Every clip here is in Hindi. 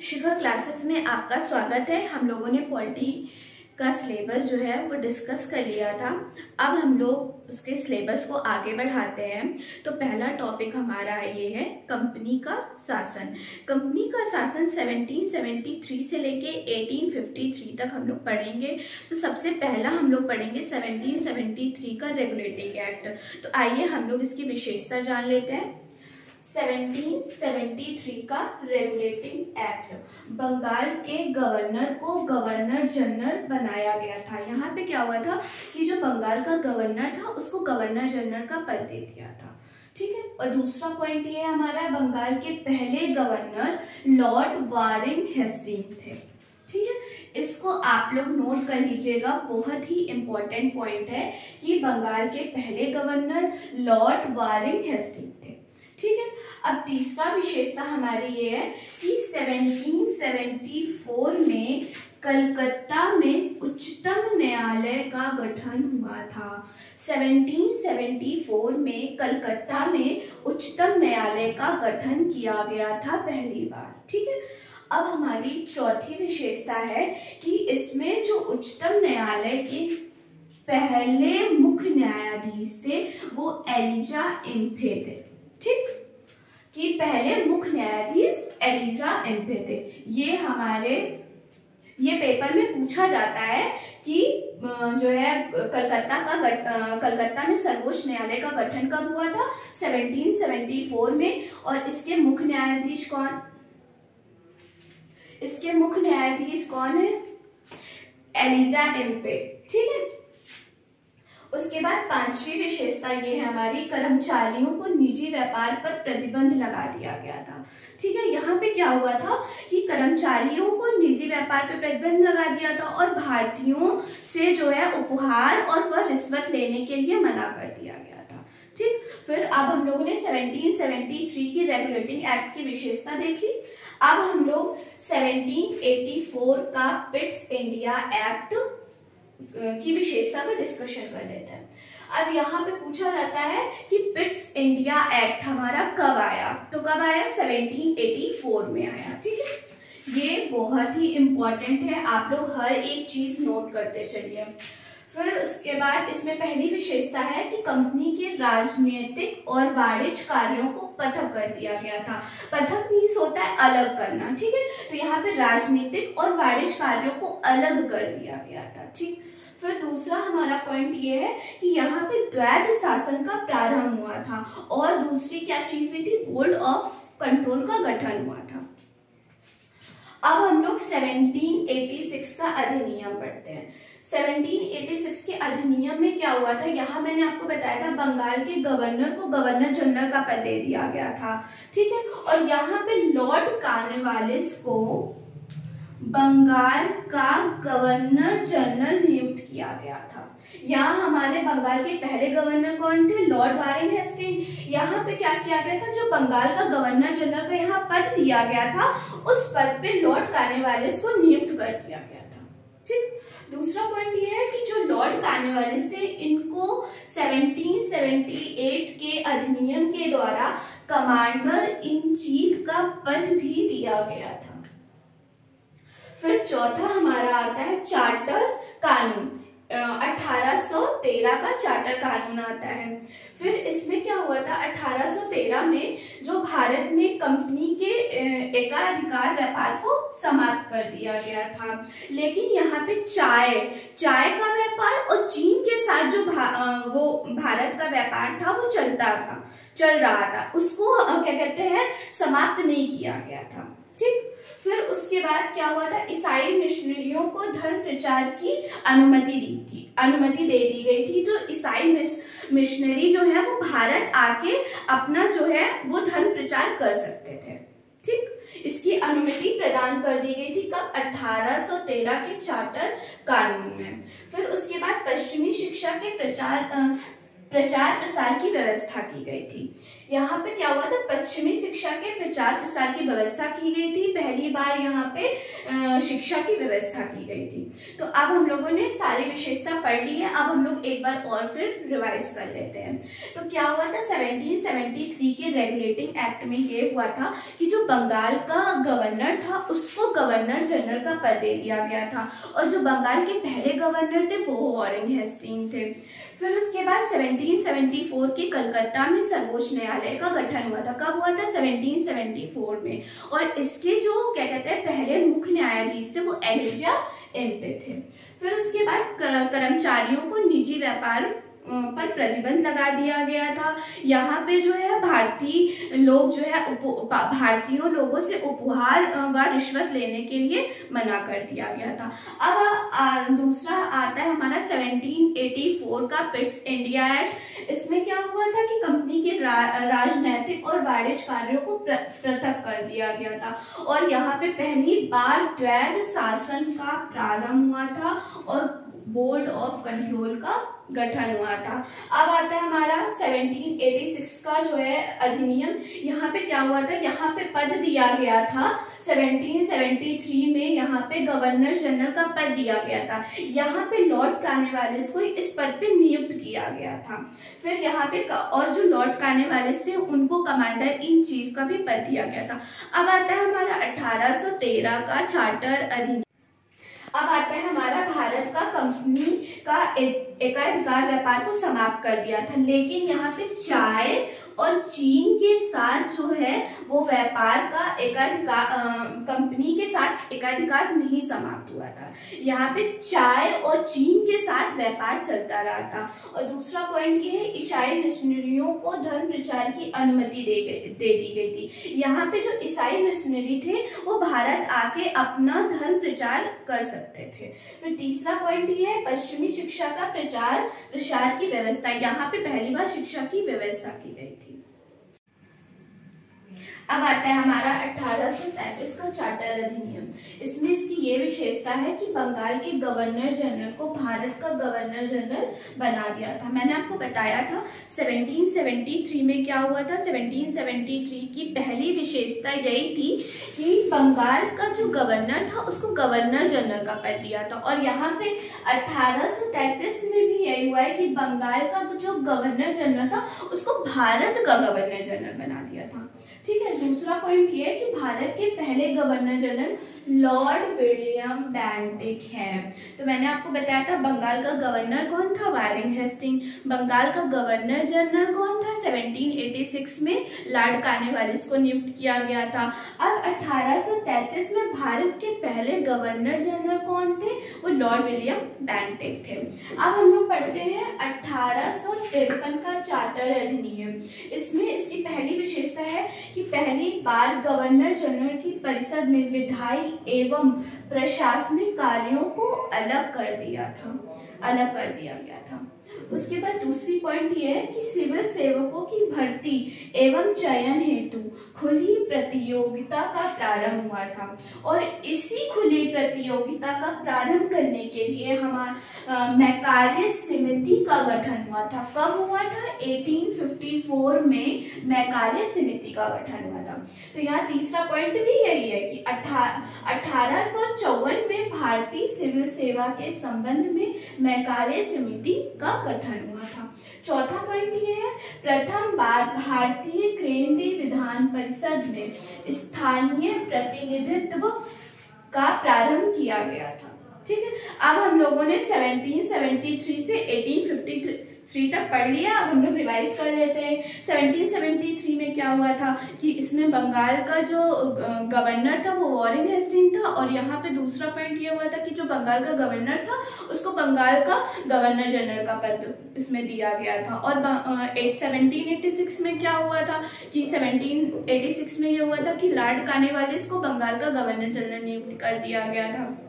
शिखा क्लासेस में आपका स्वागत है। हम लोगों ने पॉलिटी का सिलेबस जो है वो डिस्कस कर लिया था। अब हम लोग उसके सिलेबस को आगे बढ़ाते हैं। तो पहला टॉपिक हमारा ये है कंपनी का शासन। कंपनी का शासन 1773 से लेके 1853 तक हम लोग पढ़ेंगे। तो सबसे पहला हम लोग पढ़ेंगे 1773 का रेगुलेटिंग एक्ट। तो आइए हम लोग इसकी विशेषता जान लेते हैं। 1773 का रेगुलेटिंग एक्ट, बंगाल के गवर्नर को गवर्नर जनरल बनाया गया था। यहाँ पे क्या हुआ था कि जो बंगाल का गवर्नर था उसको गवर्नर जनरल का पद दे दिया था। ठीक है। और दूसरा पॉइंट ये है हमारा, बंगाल के पहले गवर्नर लॉर्ड वारेन हेस्टिंग्स थे। ठीक है, इसको आप लोग नोट कर लीजिएगा, बहुत ही इंपॉर्टेंट पॉइंट है कि बंगाल के पहले गवर्नर लॉर्ड वारेन हेस्टिंग्स थे। ठीक है। अब तीसरा विशेषता हमारी ये है कि 1774 में कलकत्ता में उच्चतम न्यायालय का गठन हुआ था। 1774 में कलकत्ता में उच्चतम न्यायालय का गठन किया गया था पहली बार। ठीक है। अब हमारी चौथी विशेषता है कि इसमें जो उच्चतम न्यायालय के पहले मुख्य न्यायाधीश थे वो एलिजा इम्फे थे। ठीक, कि पहले मुख्य न्यायाधीश एलिजा इम्फे थे। ये पेपर में पूछा जाता है कि जो है कलकत्ता में सर्वोच्च न्यायालय का गठन कब हुआ था? 1774 में। और इसके मुख्य न्यायाधीश कौन है? एलिजा इम्फे। ठीक है। उसके बाद पांचवी विशेषता ये है हमारी, कर्मचारियों को निजी व्यापार पर प्रतिबंध लगा दिया गया था। ठीक है। यहाँ पे क्या हुआ था कि कर्मचारियों को निजी व्यापार पर प्रतिबंध लगा दिया था और भारतीयों से जो है उपहार और वह रिश्वत लेने के लिए मना कर दिया गया था। ठीक। फिर अब हम लोगों ने 1773 की रेगुलेटिंग एक्ट की विशेषता देख ली। अब हम लोग 1784 का पिट्स इंडिया एक्ट की विशेषता का डिस्कशन कर लेते हैं। अब यहाँ पे पूछा जाता है कि पिट्स इंडिया एक्ट हमारा कब आया? तो कब आया? 1784 में आया। ठीक है। ये बहुत ही इंपॉर्टेंट है, आप लोग हर एक चीज नोट करते चलिए। फिर उसके बाद इसमें पहली विशेषता है कि कंपनी के राजनीतिक और वाणिज्य कार्यों को पृथक कर दिया गया था। पृथक मीन्स होता है अलग करना। ठीक है। तो यहाँ पे राजनीतिक और वाणिज्य कार्यों को अलग कर दिया गया था। ठीक। फिर दूसरा हमारा पॉइंट ये है कि यहाँ पे द्वैध शासन का प्रारंभ हुआ था और दूसरी क्या चीज हुई थी? बोर्ड ऑफ कंट्रोल का गठन हुआ था। अब हम लोग 1786 का अधिनियम पढ़ते हैं। 1786 के अधिनियम में क्या हुआ था? यहाँ मैंने आपको बताया था बंगाल के गवर्नर को गवर्नर जनरल का पद दे दिया गया था। ठीक है। और यहाँ पे लॉर्ड कॉर्नवालिस को बंगाल का गवर्नर जनरल नियुक्त किया गया था। यहाँ हमारे बंगाल के पहले गवर्नर कौन थे? Lord Warren Hastings. यहाँ पे क्या किया गया था? जो बंगाल का गवर्नर जनरल का यहाँ पद दिया गया था उस पद पे लॉर्ड कॉर्नवालिस को नियुक्त कर दिया गया था। ठीक। दूसरा पॉइंट ये है कि जो लॉर्ड कॉर्नवालिस थे इनको 1778 के अधिनियम के द्वारा कमांडर इन चीफ का पद भी दिया गया था। फिर चौथा हमारा आता है चार्टर कानून। 1813 का चार्टर कानून आता है। फिर इसमें क्या हुआ था? 1813 में जो भारत में कंपनी के एकाधिकार व्यापार को समाप्त कर दिया गया था। लेकिन यहाँ पे चाय का व्यापार और चीन के साथ जो वो भारत का व्यापार था वो चल रहा था, उसको क्या कहते हैं, समाप्त नहीं किया गया था। ठीक। फिर उसके बाद क्या हुआ था? ईसाई मिशनरियों को धर्म प्रचार की अनुमति दे दी गई थी। तो ईसाई मिशनरी जो है वो भारत आके अपना जो है वो धर्म प्रचार कर सकते थे। ठीक। इसकी अनुमति प्रदान कर दी गई थी कब? 1813 के चार्टर कानून में। फिर उसके बाद पश्चिमी शिक्षा के प्रचार प्रसार की व्यवस्था की गई थी। यहाँ पे क्या हुआ था, पश्चिमी शिक्षा के प्रचार प्रसार की व्यवस्था की गई थी। पहली बार यहाँ पे शिक्षा की व्यवस्था की गई थी। तो अब हम लोगों ने सारी विशेषता पढ़ ली है। अब हम लोग एक बार और फिर रिवाइज कर लेते हैं। तो क्या हुआ था, 1773 के रेगुलेटिंग एक्ट में ये हुआ था कि जो बंगाल का गवर्नर था उसको गवर्नर जनरल का पद दे दिया गया था, और जो बंगाल के पहले गवर्नर थे वो वॉरेन हेस्टिंग थे। फिर उसके बाद 1774 के कलकत्ता में सर्वोच्च न्यायालय का गठन हुआ था। कब हुआ था, 1774 में। और इसके जो क्या कहते हैं पहले मुख्य न्यायाधीश थे वो एलिजा एम्पे थे। फिर उसके बाद कर्मचारियों को निजी व्यापार पर प्रतिबंध लगा दिया गया था। यहाँ पे जो है भारतीय लोग जो है भारतीयों लोगों से उपहार व रिश्वत लेने के लिए मना कर दिया गया था। अब दूसरा आता है हमारा 1784 का पिट्स इंडिया एक्ट। इसमें क्या हुआ था कि कंपनी के राजनैतिक और वाणिज्य कार्यों को पृथक कर दिया गया था, और यहाँ पे पहली बार द्वैध शासन का प्रारंभ हुआ था और बोर्ड ऑफ कंट्रोल का गठन हुआ था। अब आता है हमारा 1786 का जो है अधिनियम। यहाँ पे क्या हुआ था, यहाँ पे पद दिया गया था 1773 में, यहाँ पे गवर्नर जनरल का पद दिया गया था। यहाँ पे लॉर्ड कॉर्नवालिस को इस पद पे नियुक्त किया गया था। फिर यहाँ पे और जो लॉर्ड कॉर्नवालिस थे उनको कमांडर इन चीफ का भी पद दिया गया था। अब आता है हमारा 1813 का चार्टर अधिनियम। अब आता है हमारा भारत का कंपनी का एकाधिकार व्यापार को समाप्त कर दिया था, लेकिन यहाँ पे चाय और चीन के साथ जो है वो व्यापार का एकाधिकार कंपनी के साथ एकाधिकार नहीं समाप्त हुआ था। यहाँ पे चाय और चीन के साथ व्यापार चलता रहा था। और दूसरा पॉइंट ये है, ईसाई मिशनरियों को धर्म प्रचार की अनुमति दे दी गई थी। यहाँ पे जो ईसाई मिशनरी थे वो भारत आके अपना धर्म प्रचार कर सकते थे। फिर तीसरा पॉइंट ये है, पश्चिमी शिक्षा का प्रचार प्रसार की व्यवस्था। यहाँ पे पहली बार शिक्षा की व्यवस्था की गई थी। अब आता है हमारा 1833 का चार्टर अधिनियम। इसमें इसकी ये विशेषता है कि बंगाल के गवर्नर जनरल को भारत का गवर्नर जनरल बना दिया था। मैंने आपको बताया था 1773 में क्या हुआ था। 1773 की पहली विशेषता यही थी कि बंगाल का जो गवर्नर था उसको गवर्नर जनरल का पद दिया था, और यहाँ पे 1833 में भी यही हुआ है कि बंगाल का जो गवर्नर जनरल था उसको भारत का गवर्नर जनरल बना दिया था। ठीक है। दूसरा पॉइंट ये है कि भारत के पहले governor general Lord William Bentinck हैं। तो मैंने आपको बताया था बंगाल का गवर्नर कौन था, वॉरेन हेस्टिंग। बंगाल का गवर्नर जनरल कौन था, 1786 में लॉर्ड कॉर्नवालिस को नियुक्त किया गया था। अब 1833 में भारत के पहले गवर्नर जनरल कौन थे, वो लॉर्ड विलियम बेंटिक थे। अब हम लोग पढ़ते हैं 1853 का चार्टर अधिनियम। इसमें इसकी पहली विशेषता है कि पहली बार गवर्नर जनरल की परिषद में विधायी एवं प्रशासनिक कार्यों को अलग कर दिया गया था। उसके बाद दूसरी पॉइंट ये है कि सिविल सेवकों की भर्ती एवं चयन हेतु खुली प्रतियोगिता का प्रारंभ हुआ था, और इसी खुली प्रतियोगिता का प्रारंभ करने के लिए हमारा मैकाले समिति का गठन हुआ था। कब हुआ था, 1854 में मैकाले समिति का गठन हुआ था। तो यहाँ तीसरा पॉइंट भी यही है कि 1854 में भारतीय सिविल सेवा के संबंध में मैकाले समिति का गठन हुआ था। चौथा पॉइंट ये है, प्रथम बार भारतीय केंद्रीय विधान परिषद में स्थानीय प्रतिनिधित्व का प्रारंभ किया गया था। ठीक है। अब हम लोगों ने 1773 से 1853 तक पढ़ लिया। अब हम लोग रिवाइज कर लेते हैं। 1773 में क्या हुआ था कि इसमें बंगाल का जो गवर्नर था वो वॉरेन हेस्टिंग था, और यहाँ पे दूसरा पॉइंट ये हुआ था कि जो बंगाल का गवर्नर था उसको बंगाल का गवर्नर जनरल का पद इसमें दिया गया था। और 1786 में क्या हुआ था कि 1786 में ये हुआ था कि लॉर्ड कॉर्नवालिस को बंगाल का गवर्नर जनरल नियुक्त कर दिया गया था।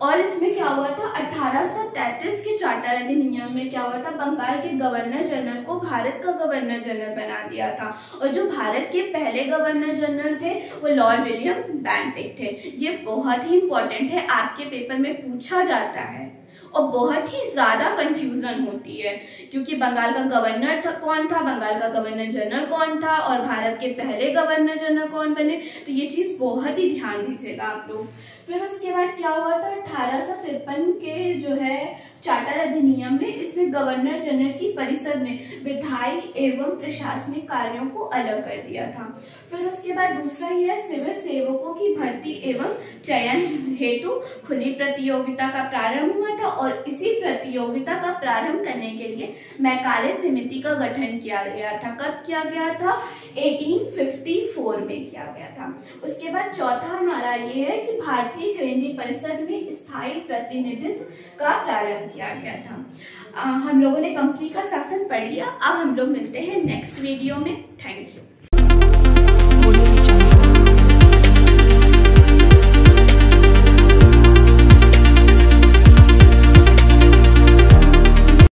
और इसमें क्या हुआ था, 1833 के चार्टर अधिनियम में क्या हुआ था, बंगाल के गवर्नर जनरल को भारत का गवर्नर जनरल बना दिया था, और जो भारत के पहले गवर्नर जनरल थे वो लॉर्ड विलियम बेंटिक थे। ये बहुत ही इंपॉर्टेंट है, आपके पेपर में पूछा जाता है। और बहुत ही ज्यादा कंफ्यूजन होती है, क्योंकि बंगाल का गवर्नर कौन था, बंगाल का गवर्नर जनरल कौन था, और भारत के पहले गवर्नर जनरल कौन बने, तो ये चीज बहुत ही ध्यान दीजिएगा आप लोग। फिर उसके बाद क्या हुआ था, 1853 के जो है चार्टर अधिनियम में इसमें गवर्नर जनरल की परिषद ने विधायी एवं प्रशासनिक कार्यों को अलग कर दिया था। फिर उसके बाद दूसरा ये है, सिविल सेवकों की भर्ती एवं चयन हेतु खुली प्रतियोगिता का प्रारंभ हुआ था, और इसी प्रतियोगिता का प्रारंभ करने के लिए मैकाले समिति का गठन किया गया था। कब किया गया था, 1854 में किया गया था। उसके बाद चौथा हमारा ये है कि भारतीय केंद्रीय परिषद में स्थायी प्रतिनिधित्व का प्रारंभ किया गया था। हम लोगों ने कंपनी का शासन पढ़ लिया। अब हम लोग मिलते हैं नेक्स्ट वीडियो में। Thank you.